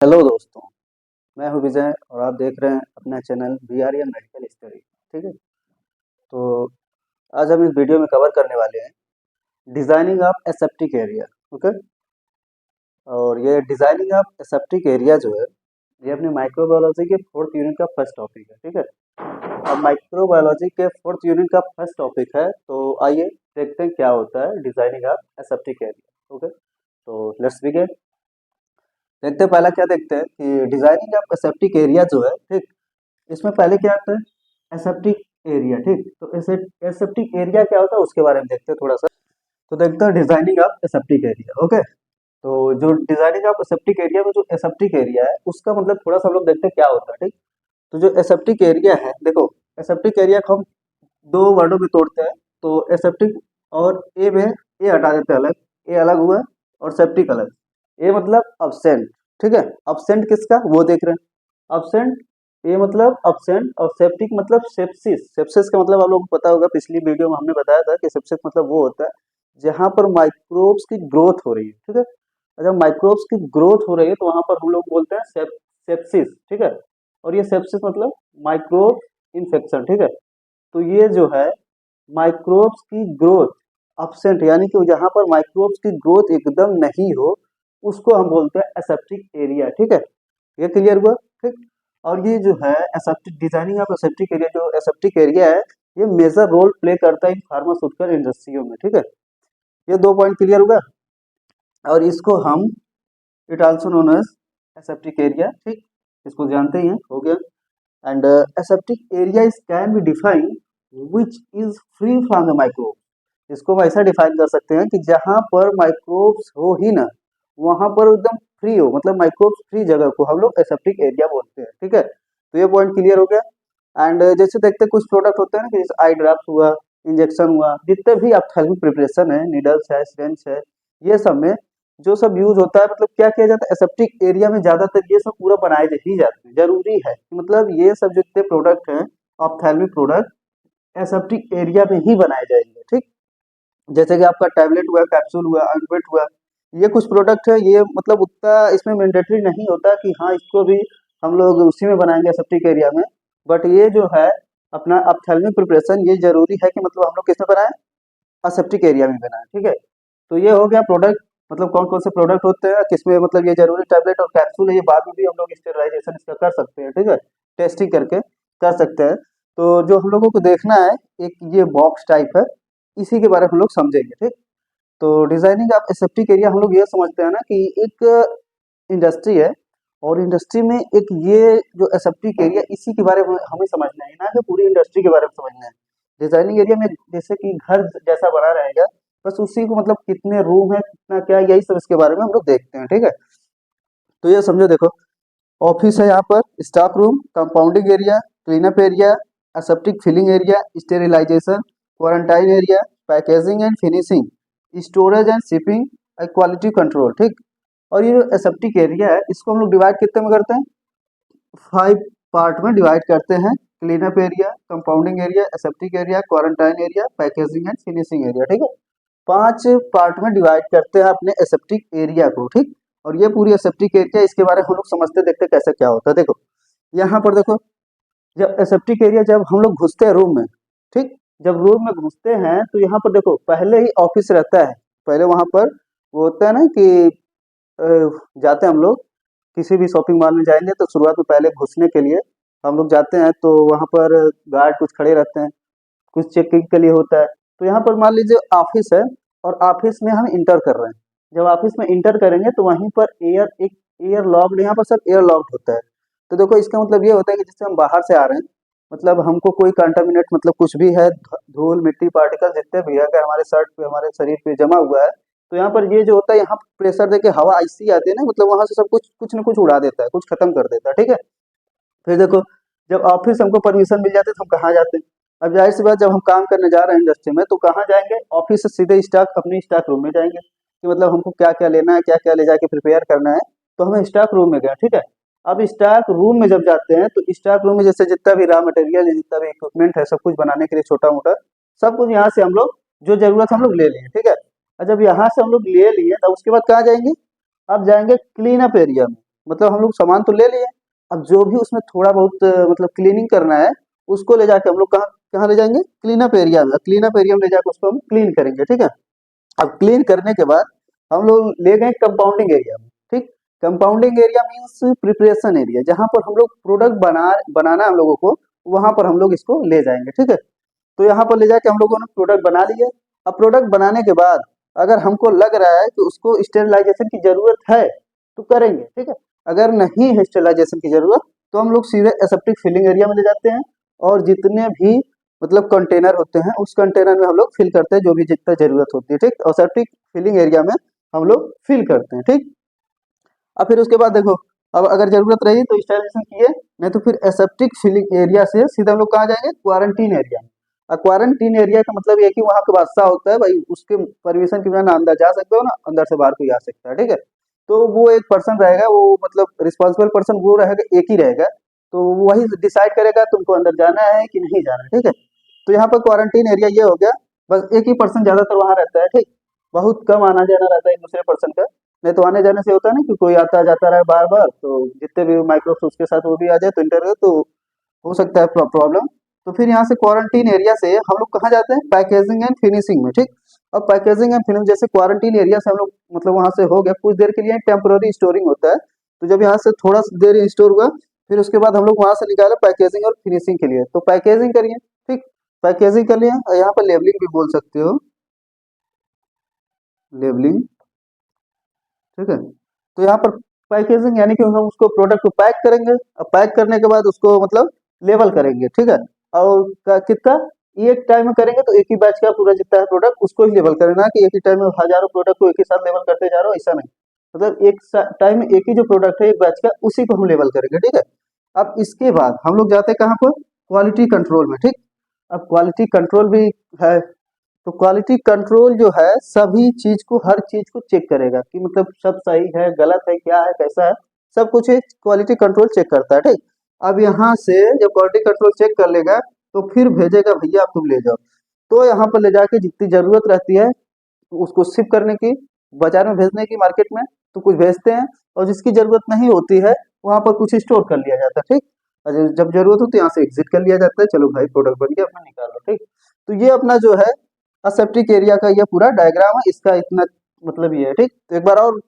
Hello दोस्तों, मैं हूं विजय और आप देख रहे हैं अपना चैनल बीआरएन मेडिकल स्टडी। ठीक है। तो आज हम इस वीडियो में कवर करने वाले हैं designing of aseptic area. Okay. और ये डिजाइनिंग ऑफ एसेप्टिक एरिया जो है ये अपने माइक्रोबायोलॉजी के फोर्थ यूनिट का फर्स्ट टॉपिक है। ठीक है। अब माइक्रोबायोलॉजी के फोर्थ यूनिट का फर्स्ट टॉपिक है, तो आइए देखते हैं क्या होता है designing of aseptic area. Okay. तो लेट्स बिगिन। देखते हैं पहला क्या देखते हैं कि डिजाइनिंग ऑफ एसेप्टिक एरिया जो है, ठीक, इसमें पहले क्या आता है एसेप्टिक एरिया। ठीक, तो एसेप्टिक एरिया क्या होता है उसके बारे में देखते हैं थोड़ा सा। तो देखते हैं designing of aseptic area. Okay. तो जो डिजाइनिंग ऑफ एसेप्टिक एरिया में जो एसेप्टिक एरिया है उसका मतलब थोड़ा सा हम लोग देखते हैं क्या होता है। ठीक, तो जो एसेप्टिक एरिया है, देखो एसेप्टिक एरिया को हम दो वर्डों में तोड़ते हैं। तो एसेप्टिक और ए में ए हटा देते हैं अलग, ए अलग हुआ और सेप्टिक अलग। ए मतलब अब्सेंट। ठीक है। अब्सेंट किसका वो देख रहे हैं। अब्सेंट ए मतलब अब्सेंट और सेप्टिक मतलब सेप्सिस। सेप्सिस का मतलब आप लोगों को पता होगा, पिछली वीडियो में हमने बताया था कि सेप्सिस मतलब वो होता है जहां पर माइक्रोब्स की ग्रोथ हो रही है। ठीक है। और जब माइक्रोब्स की ग्रोथ हो रही है तो वहां पर हम लोग बोलते हैं सेप्सिस। ठीक है। और ये सेप्सिस मतलब माइक्रोब इन्फेक्शन। ठीक है। तो ये जो है माइक्रोब्स की ग्रोथ अब्सेंट, यानी कि जहां पर माइक्रोब्स की ग्रोथ एकदम नहीं हो उसको हम बोलते हैं एसेप्टिक एरिया। ठीक है। ये क्लियर हुआ। ठीक। और ये जो है aseptic designing of aseptic area, जो एसेप्टिक एरिया है ये मेजर रोल प्ले करता है इन फार्मास्यूटिकल इंडस्ट्रियों में। ठीक है। ये दो पॉइंट क्लियर हुआ। और इसको हम it also known as aseptic area. ठीक, इसको जानते ही हैं, हो गया। And aseptic area is can be define which is free from the microbe. इसको हम ऐसा डिफाइन कर सकते हैं कि जहां पर माइक्रोब्स हो ही ना वहां पर एकदम फ्री हो, मतलब माइक्रोब्स फ्री जगह को हम लोग एसेप्टिक एरिया बोलते हैं। ठीक है। तो ये पॉइंट क्लियर हो गया। एंड जैसे देखते हैं कुछ प्रोडक्ट होते हैं ना कि जैसे आई ड्रॉप्स हुआ, इंजेक्शन हुआ, जितने भी ऑप्थेल्मिक प्रिपरेशन है, निडल्स है, सिरिंज है, ये सब में जो सब यूज होता है, मतलब क्या किया जाता है एसेप्टिक एरिया में ज्यादातर ये सब पूरा बनाए ही जाते हैं। जरूरी है कि मतलब ये सब जितने प्रोडक्ट हैं ऑप्थेल्मिक प्रोडक्ट एसेप्टिक एरिया में ही बनाए जाएंगे। ठीक, जैसे कि आपका टैबलेट हुआ, कैप्सूल हुआ, ऑइंटमेंट हुआ, ये कुछ प्रोडक्ट है, ये मतलब उतना इसमें मैंडेटरी नहीं होता कि हाँ इसको भी हम लोग उसी में बनाएंगे एसेप्टिक एरिया में। बट ये जो है अपना ऑप्थेल्मिक प्रिपरेशन ये जरूरी है कि मतलब हम लोग किसमें बनाएं, एसेप्टिक एरिया में बनाएं। ठीक है। तो ये हो गया प्रोडक्ट, मतलब कौन कौन से प्रोडक्ट होते हैं किसमें, मतलब ये जरूरी टैबलेट और कैप्सूल है, ये बाद में भी हम लोग स्टेरिलाइजेशन इसका कर सकते हैं। ठीक है। टेस्टिंग करके कर सकते हैं। तो जो हम लोगों को देखना है एक ये बॉक्स टाइप है, इसी के बारे में हम लोग समझेंगे। ठीक। तो डिजाइनिंग ऑफ एसेप्टिक एरिया हम लोग ये समझते हैं ना कि एक इंडस्ट्री है और इंडस्ट्री में एक ये जो एसेप्टिक एरिया इसी के बारे में हमें समझना है, ना कि पूरी इंडस्ट्री के बारे में समझना है। डिजाइनिंग एरिया में जैसे कि घर जैसा बना रहेगा, बस उसी को मतलब कितने रूम है कितना क्या, यही सब इसके बारे में हम लोग देखते हैं। ठीक है। तो ये समझो, देखो ऑफिस है, यहाँ पर staff room, compounding area, cleanup area, aseptic filling area, sterilisation, quarantine area, packaging and finishing, storage and shipping, quality control. ठीक। और ये जो एसेप्टिक एरिया है इसको हम लोग डिवाइड कितने में करते हैं, 5 पार्ट में डिवाइड करते हैं। Cleanup area, compounding area, aseptic area, quarantine area, packaging and finishing area. ठीक है। 5 पार्ट में डिवाइड करते हैं अपने एसेप्टिक एरिया को। ठीक। और ये पूरी एसेप्टिक एरिया इसके बारे में हम लोग समझते देखते कैसे क्या होता है। देखो यहाँ पर देखो, जब एसेप्टिक एरिया जब हम लोग घुसते हैं रूम में, ठीक, जब रूम में घुसते हैं तो यहाँ पर देखो पहले ही ऑफिस रहता है। पहले वहां पर वो होता है ना कि जाते हैं हम लोग किसी भी शॉपिंग मॉल में जाएंगे तो शुरुआत में पहले घुसने के लिए हम लोग जाते हैं तो वहां पर गार्ड कुछ खड़े रहते हैं, कुछ चेकिंग के लिए होता है। तो यहाँ पर मान लीजिए ऑफिस है और ऑफिस में हम इंटर कर रहे हैं। जब ऑफिस में इंटर करेंगे तो वहीं पर एयर लॉक्ड, यहाँ पर सब एयर लॉक्ड होता है। तो देखो इसका मतलब ये होता है कि जैसे हम बाहर से आ रहे हैं, मतलब हमको कोई कंटामिनेट मतलब कुछ भी है, धूल मिट्टी पार्टिकल जितने भी है अगर हमारे शर्ट पे हमारे शरीर पे जमा हुआ है तो यहाँ पर ये जो होता है यहाँ प्रेशर देके हवा ऐसी आती है ना, मतलब वहां से सब कुछ कुछ न कुछ उड़ा देता है, कुछ खत्म कर देता है। ठीक है। फिर देखो जब ऑफिस हमको परमिशन मिल जाती है तो हम कहाँ जाते हैं। अब जाहिर सी बात जब हम काम करने जा रहे हैं इंडस्ट्री में तो कहाँ जाएंगे, ऑफिस से सीधे स्टॉक अपनी स्टॉक रूम में जाएंगे कि मतलब हमको क्या क्या लेना है, क्या क्या ले जाके प्रिपेयर करना है। तो हमें स्टॉक रूम में गए। ठीक है। अब स्टॉक रूम में जब जाते हैं तो स्टॉक रूम में जैसे जितना भी रॉ मटेरियल है, जितना भी इक्विपमेंट है, सब कुछ बनाने के लिए छोटा मोटा सब कुछ यहाँ से हम लोग जो जरूरत हम लोग ले लिए। ठीक है। और जब यहाँ से हम लोग ले लिए तब उसके बाद कहाँ जाएंगे, अब जाएंगे क्लीन अप एरिया में। मतलब हम लोग सामान तो ले लिए, अब जो भी उसमें थोड़ा बहुत मतलब क्लीनिंग करना है उसको ले जाके हम लोग कहाँ कहाँ ले जाएंगे, क्लीनअप एरिया में। क्लीनअप एरिया में ले जाकर उसको हम क्लीन करेंगे, ठीक है। अब क्लीन करने के बाद हम लोग ले गए कंपाउंडिंग एरिया में, ठीक। Compounding area means preparation area, जहाँ पर हम लोग प्रोडक्ट बनाना है हम लोगों को, वहां पर हम लोग इसको ले जाएंगे, ठीक है। तो यहाँ पर ले जाके हम लोगों ने प्रोडक्ट बना लिए। अब प्रोडक्ट बनाने के बाद अगर हमको लग रहा है कि उसको स्टेरिलाइजेशन की जरूरत है तो करेंगे, ठीक है। अगर नहीं है स्टेरिलाइजेशन की जरूरत तो हम लोग सीधे एसेप्टिक फिलिंग एरिया में ले जाते हैं, और जितने भी मतलब कंटेनर होते हैं उस कंटेनर में हम लोग फिल करते हैं जो भी जितना जरूरत होती है, ठीक। एसेप्टिक फिलिंग एरिया में हम लोग फिल करते हैं, ठीक। अब फिर उसके बाद देखो, अब अगर जरूरत रही तो स्टेरिलाइजेशन किए, नहीं तो फिर एसेप्टिक फिलिंग एरिया से सीधा हम लोग कहाँ जाएंगे, क्वारंटीन एरिया में। क्वारंटीन एरिया का मतलब ये है कि वहाँ पे बादशाह होता है भाई, उसके परमिशन के बिना ना अंदर जा सकते हो ना अंदर से बाहर कोई आ सकता है, ठीक है। तो वो एक पर्सन रहेगा, वो मतलब रिस्पॉन्सिबल पर्सन वो रहेगा, एक ही रहेगा। तो वही डिसाइड करेगा तुमको अंदर जाना है कि नहीं जाना है, ठीक है। तो यहाँ पर क्वारंटीन एरिया ये हो गया, बस एक ही पर्सन ज्यादातर वहाँ रहता है, ठीक। बहुत कम आना जाना रहता है एक दूसरे पर्सन का। नहीं तो आने जाने से होता है ना कि कोई आता जाता रहे बार बार, तो जितने भी माइक्रोब्स उसके साथ वो भी आ जाए तो इंटरव्यू तो हो सकता है प्रॉब्लम। तो फिर यहाँ से क्वारंटीन एरिया से हम लोग कहाँ जाते हैं, पैकेजिंग एंड फिनिशिंग में, ठीक। अब पैकेजिंग एंड फिनिशिंग, जैसे क्वारंटीन एरिया से हम लोग मतलब वहां से हो गया कुछ देर के लिए टेम्पोररी स्टोरिंग होता है, तो जब यहाँ से थोड़ा सा देर स्टोर हुआ फिर उसके बाद हम लोग वहां से निकाले पैकेजिंग और फिनिशिंग के लिए, तो पैकेजिंग करिए, ठीक। पैकेजिंग कर लिया, और यहाँ पर लेबलिंग भी बोल सकते हो, लेबलिंग, ठीक है। तो यहाँ पर पैकेजिंग यानी कि हम उसको प्रोडक्ट को पैक करेंगे, और पैक करने के बाद उसको मतलब लेबल करेंगे, ठीक है। और कितना, एक टाइम में करेंगे तो एक ही बैच का पूरा जितना है प्रोडक्ट उसको ही लेबल करना, कि एक ही टाइम में हजारों प्रोडक्ट को एक ही साथ लेबल करते जा रहा हो, ऐसा नहीं। मतलब एक टाइम में एक ही जो प्रोडक्ट है एक बैच का उसी को हम लेबल करेंगे, ठीक है। अब इसके बाद हम लोग जाते हैं कहाँ पर, क्वालिटी कंट्रोल में, ठीक। अब क्वालिटी कंट्रोल भी है, तो क्वालिटी कंट्रोल जो है सभी चीज को, हर चीज को चेक करेगा कि मतलब सब सही है गलत है क्या है कैसा है, सब कुछ क्वालिटी कंट्रोल चेक करता है, ठीक। अब यहाँ से जब क्वालिटी कंट्रोल चेक कर लेगा तो फिर भेजेगा भैया अब तुम ले जाओ। तो यहाँ पर ले जाके जितनी जरूरत रहती है उसको शिप करने की, बाजार में भेजने की, मार्केट में तो कुछ भेजते हैं, और जिसकी जरूरत नहीं होती है वहां पर कुछ स्टोर कर लिया जाता है, ठीक। और जब जरूरत होती है यहाँ से एग्जिट कर लिया जाता है, चलो भाई प्रोडक्ट बन गया अपना निकाल लो, ठीक। तो ये अपना जो है असेप्टिक एरिया का ये पूरा डायग्राम है, इसका इतना मतलब ये है, ठीक। तो एक बार और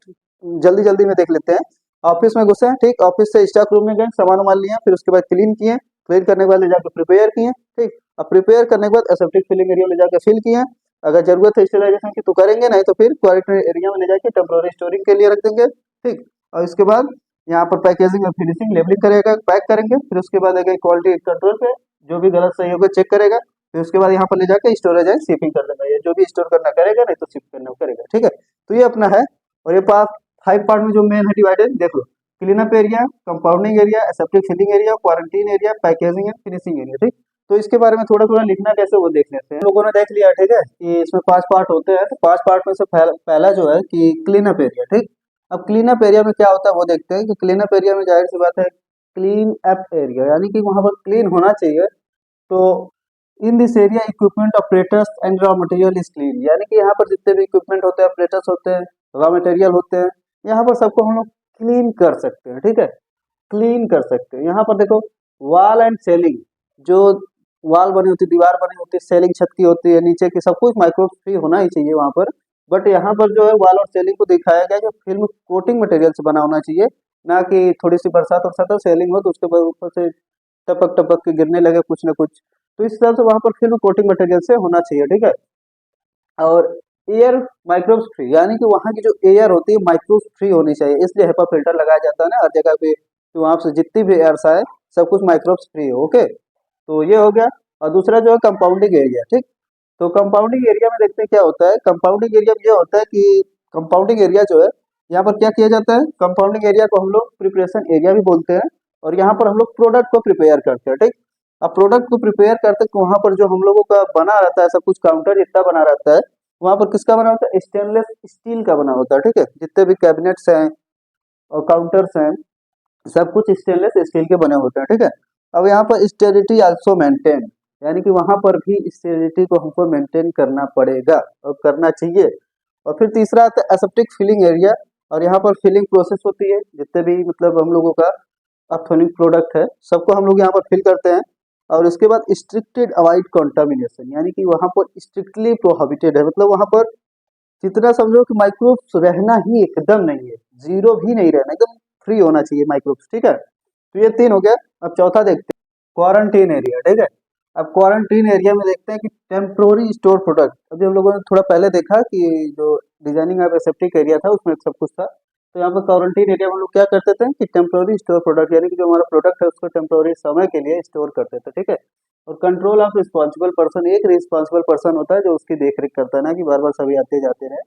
जल्दी जल्दी में देख लेते हैं। ऑफिस में घुसे हैं, ठीक। ऑफिस से स्टॉक रूम में गए, सामान वामान लिया, फिर उसके बाद क्लीन किए, क्लीन करने के बाद ले जाकर प्रिपेयर किए, ठीक। अब प्रिपेयर करने के बाद एसेप्टिक फिलिंग एरिया ले जाकर फिल किए, अगर जरूरत है स्टेलाइजेशन की तो करेंगे, नहीं तो फिर क्वारंटाइन एरिया में ले जाके टेम्पोररी स्टोरिंग के लिए रख देंगे, ठीक। और इसके बाद यहाँ पर पैकेजिंग और फिनिशिंग लेबलिंग करेगा, पैक करेंगे, फिर उसके बाद अगर क्वालिटी कंट्रोल पे जो भी गलत सही होगा चेक करेगा, फिर उसके बाद यहाँ पर ले जाकर स्टोरेज एंड शिपिंग कर देगा, ये जो भी स्टोर करना करेगा, नहीं तो शिप करना करेगा, ठीक है। तो ये अपना है, और ये पार्ट 5 पार्ट में जो मेन है डिवाइडेड देख लो, cleanup area, compounding area, aseptic filling area, quarantine area, packaging and finishing area, ठीक। तो इसके बारे में थोड़ा थोड़ा लिखना कैसे वो देख लेते हैं। लोगों ने देख लिया, ठीक है, कि इसमें 5 पार्ट होते हैं, तो 5 पार्ट में से पहला जो है कि क्लीनअप एरिया, ठीक। अब क्लीनअप एरिया में क्या होता है वो देखते हैं, कि क्लीनअप एरिया में जाहिर सी बात है क्लीन अप एरिया, यानी कि वहां पर क्लीन होना चाहिए। तो in this area equipment operators and raw material is clean, यानी कि यहाँ पर जितने भी इक्विपमेंट होते हैं, ऑपरेटर्स होते हैं, रॉ मटेरियल होते हैं, यहाँ पर सबको हम लोग क्लीन कर सकते हैं, ठीक है, क्लीन कर सकते हैं। यहाँ पर देखो वॉल एंड सेलिंग, जो वॉल बनी होती है, दीवार बनी होती है, सेलिंग छत की होती है, नीचे की सब कुछ माइक्रो फ्री होना ही चाहिए वहाँ पर। बट यहाँ पर जो है वॉल और सेलिंग को दिखाया गया कि फिल्म कोटिंग मटेरियल से बना होना चाहिए, ना कि थोड़ी सी बरसात वरसात हो सेलिंग हो तो उसके बाद ऊपर से टपक टपक के गिरने लगे कुछ ना कुछ। तो इस हिसाब से वहां पर फिल्म कोटिंग मटेरियल से होना चाहिए, ठीक है। और एयर माइक्रोब्स फ्री, यानी कि वहाँ की जो एयर होती है माइक्रोब्स फ्री होनी चाहिए, इसलिए हेपा फिल्टर लगाया जाता है ना हर जगह पे, कि वहां से जितनी भी एयर्स आए सब कुछ माइक्रोब्स फ्री हो, ओके। तो ये हो गया। और दूसरा जो है कंपाउंडिंग एरिया, ठीक। तो कंपाउंडिंग एरिया में देखते हैं क्या होता है। कंपाउंडिंग एरिया में ये होता है कि कंपाउंडिंग एरिया जो है यहाँ पर क्या किया जाता है, कंपाउंडिंग एरिया को हम लोग प्रिपरेशन एरिया भी बोलते हैं, और यहाँ पर हम लोग प्रोडक्ट को प्रिपेयर करते हैं, ठीक। अब प्रोडक्ट को प्रिपेयर करते हैं वहां पर जो हम लोगों का बना रहता है सब कुछ, काउंटर जितना बना रहता है वहां पर किसका बना होता है, स्टेनलेस स्टील का बना होता है, ठीक है। जितने भी कैबिनेट्स हैं और काउंटर्स हैं सब कुछ स्टेनलेस स्टील के बने होते हैं, ठीक है। अब यहाँ पर स्टेरिलिटी आल्सो मेंटेन, यानी कि वहां पर भी स्टेरिलिटी को हमको मेंटेन करना पड़ेगा और करना चाहिए। और फिर तीसरा आता है एसेप्टिक फिलिंग एरिया, और यहाँ पर फिलिंग प्रोसेस होती है, जितने भी मतलब हम लोगों का अपथोनिक प्रोडक्ट है सबको हम लोग यहाँ पर फिल करते हैं। और उसके बाद स्ट्रिक्टेड अवॉइड कंटामिनेशन, यानी कि वहाँ पर स्ट्रिक्टली प्रोहिबिटेड है, मतलब वहाँ पर जितना समझो कि माइक्रोब्स रहना ही एकदम नहीं है, जीरो भी नहीं रहना, एकदम फ्री होना चाहिए माइक्रोब्स, ठीक है। तो ये 3 हो गया। अब चौथा देखते हैं, क्वारंटीन एरिया, ठीक है। अब क्वारंटीन एरिया में देखते हैं कि टेम्प्रोरी स्टोर प्रोडक्ट। अभी हम लोगों ने थोड़ा पहले देखा कि जो डिजाइनिंग ऑफ एसेप्टिक एरिया था उसमें सब कुछ था। तो यहाँ पर क्वारंटीन एरिया में हम लोग क्या करते थे कि टेम्प्रोरी स्टोर प्रोडक्ट, यानी कि जो हमारा प्रोडक्ट है उसको टेम्प्रोरी समय के लिए स्टोर करते थे, ठीक है। और कंट्रोल ऑफ रिस्पॉन्सिबल पर्सन, एक रिस्पॉन्सिबल पर्सन होता है जो उसकी देख रेख करता है ना कि बार बार सभी आते जाते रहे।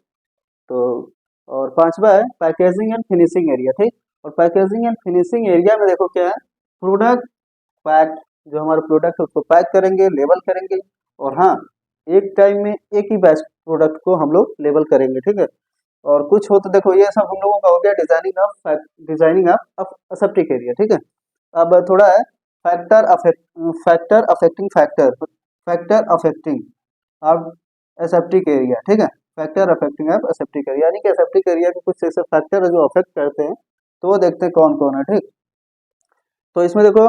तो और पांचवा है पैकेजिंग एंड फिनिशिंग एरिया, ठीक। और पैकेजिंग एंड फिनिशिंग एरिया में देखो क्या है, प्रोडक्ट पैक, जो हमारा प्रोडक्ट है उसको पैक करेंगे, लेबल करेंगे। और हाँ, एक टाइम में एक ही बैच प्रोडक्ट को हम लोग लेबल करेंगे, ठीक है। और कुछ हो तो देखो ये सब हम लोगों का हो गया डिजाइनिंग ऑफ असेप्टिक एरिया, ठीक है। अब थोड़ा है फैक्टर अफेक्टिंग अब एसेप्टिक एरिया, ठीक है। फैक्टर अफेक्टिंग अब एसेप्टिक एरिया, यानी कि एसेप्टिक एरिया के कुछ ऐसे फैक्टर है जो अफेक्ट करते हैं, तो वो देखते हैं कौन कौन है, ठीक। तो इसमें देखो,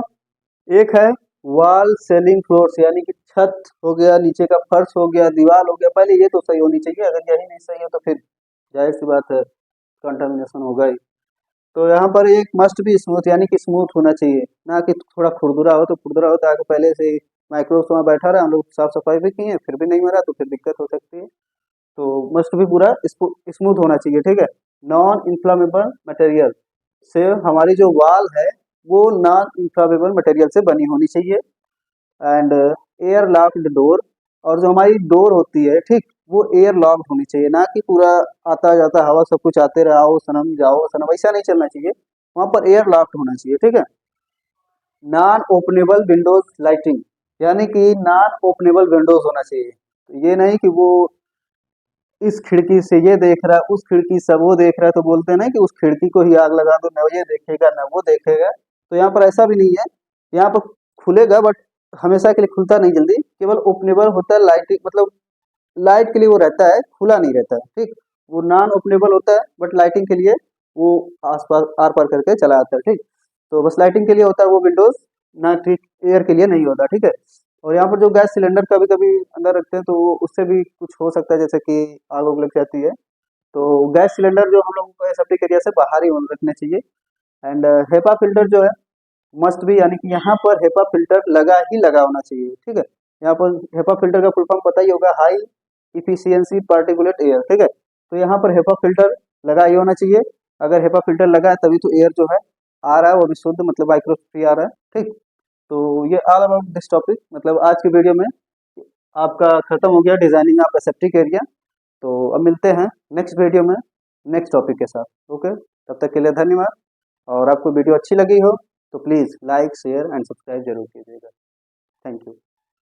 एक है वॉल सेलिंग फ्लोर्स, यानी कि छत हो गया, नीचे का फर्श हो गया, दीवार हो गया। पहले ये तो सही होनी चाहिए, अगर यही नहीं सही है तो फिर जाहिर सी बात है कंटामिनेशन होगा ही। तो यहाँ पर एक मस्ट भी स्मूथ, यानी कि स्मूथ होना चाहिए, ना कि थोड़ा खुरदुरा हो। तो खुरदुरा हो तो आगे पहले से ही माइक्रोब्स वहाँ बैठा रहा, हम लोग साफ सफाई भी किए फिर भी नहीं मरा तो फिर दिक्कत हो सकती है। तो मस्ट भी पूरा स्मूथ होना चाहिए, ठीक है। नॉन इन्फ्लामेबल मटेरियल से हमारी जो वॉल है वो नॉन इन्फ्लामेबल मटेरियल से बनी होनी चाहिए। एंड एयर लॉक्ड डोर, और जो हमारी डोर होती है, ठीक, वो एयर लॉक्ड होनी चाहिए, ना कि पूरा आता जाता हवा सब कुछ आते रहे, आओ सनम जाओ सनम, ऐसा नहीं चलना चाहिए। वहाँ पर एयर लॉक्ड होना चाहिए, ठीक है। नॉन ओपनेबल विंडोज लाइटिंग, यानी कि नॉन ओपनेबल विंडोज होना चाहिए। तो ये नहीं कि वो इस खिड़की से ये देख रहा है, उस खिड़की से वो देख रहा है, तो बोलते हैं ना कि उस खिड़की को ही आग लगा दो, न ये देखेगा न वो देखेगा। तो यहाँ पर ऐसा भी नहीं है, यहाँ पर खुलेगा बट हमेशा के लिए खुलता नहीं जल्दी, केवल ओपनेबल होता है, लाइटिंग मतलब लाइट के लिए वो रहता है, खुला नहीं रहता है, ठीक। वो नॉन ओपनेबल होता है बट लाइटिंग के लिए वो आस पास आर पार करके चला आता है, ठीक। तो बस लाइटिंग के लिए होता है वो विंडोज, ना ठीक एयर के लिए नहीं होता, ठीक है। और यहाँ पर जो गैस सिलेंडर कभी कभी अंदर रखते हैं तो उससे भी कुछ हो सकता है, जैसे कि आग उग लग जाती है। तो गैस सिलेंडर जो हम लोगों को सेफ्टी एरिया से बाहर ही रखने चाहिए। एंड हेपा फिल्टर जो है मस्ट भी, यानी कि यहाँ पर हेपा फिल्टर लगा ही लगा होना चाहिए, ठीक है। यहाँ पर हेपा फिल्टर का फुल फॉर्म पता ही होगा, हाई इफिशियंसी पार्टिकुलेट एयर, ठीक है। तो यहाँ पर हेपा फिल्टर लगा ही होना चाहिए। अगर हेपा फिल्टर लगा है तभी तो एयर जो है आ रहा है वो भी शुद्ध, मतलब माइक्रो फ्री आ रहा है, ठीक। तो ये ऑल अबाउट दिस टॉपिक, मतलब आज की वीडियो में आपका खत्म हो गया डिजाइनिंग ऑफ एसेप्टिक एरिया। तो अब मिलते हैं नेक्स्ट वीडियो में नेक्स्ट टॉपिक के साथ, ओके। तब तक के लिए धन्यवाद। और आपको वीडियो अच्छी लगी हो तो please like share and subscribe जरूर कीजिएगा। Thank you.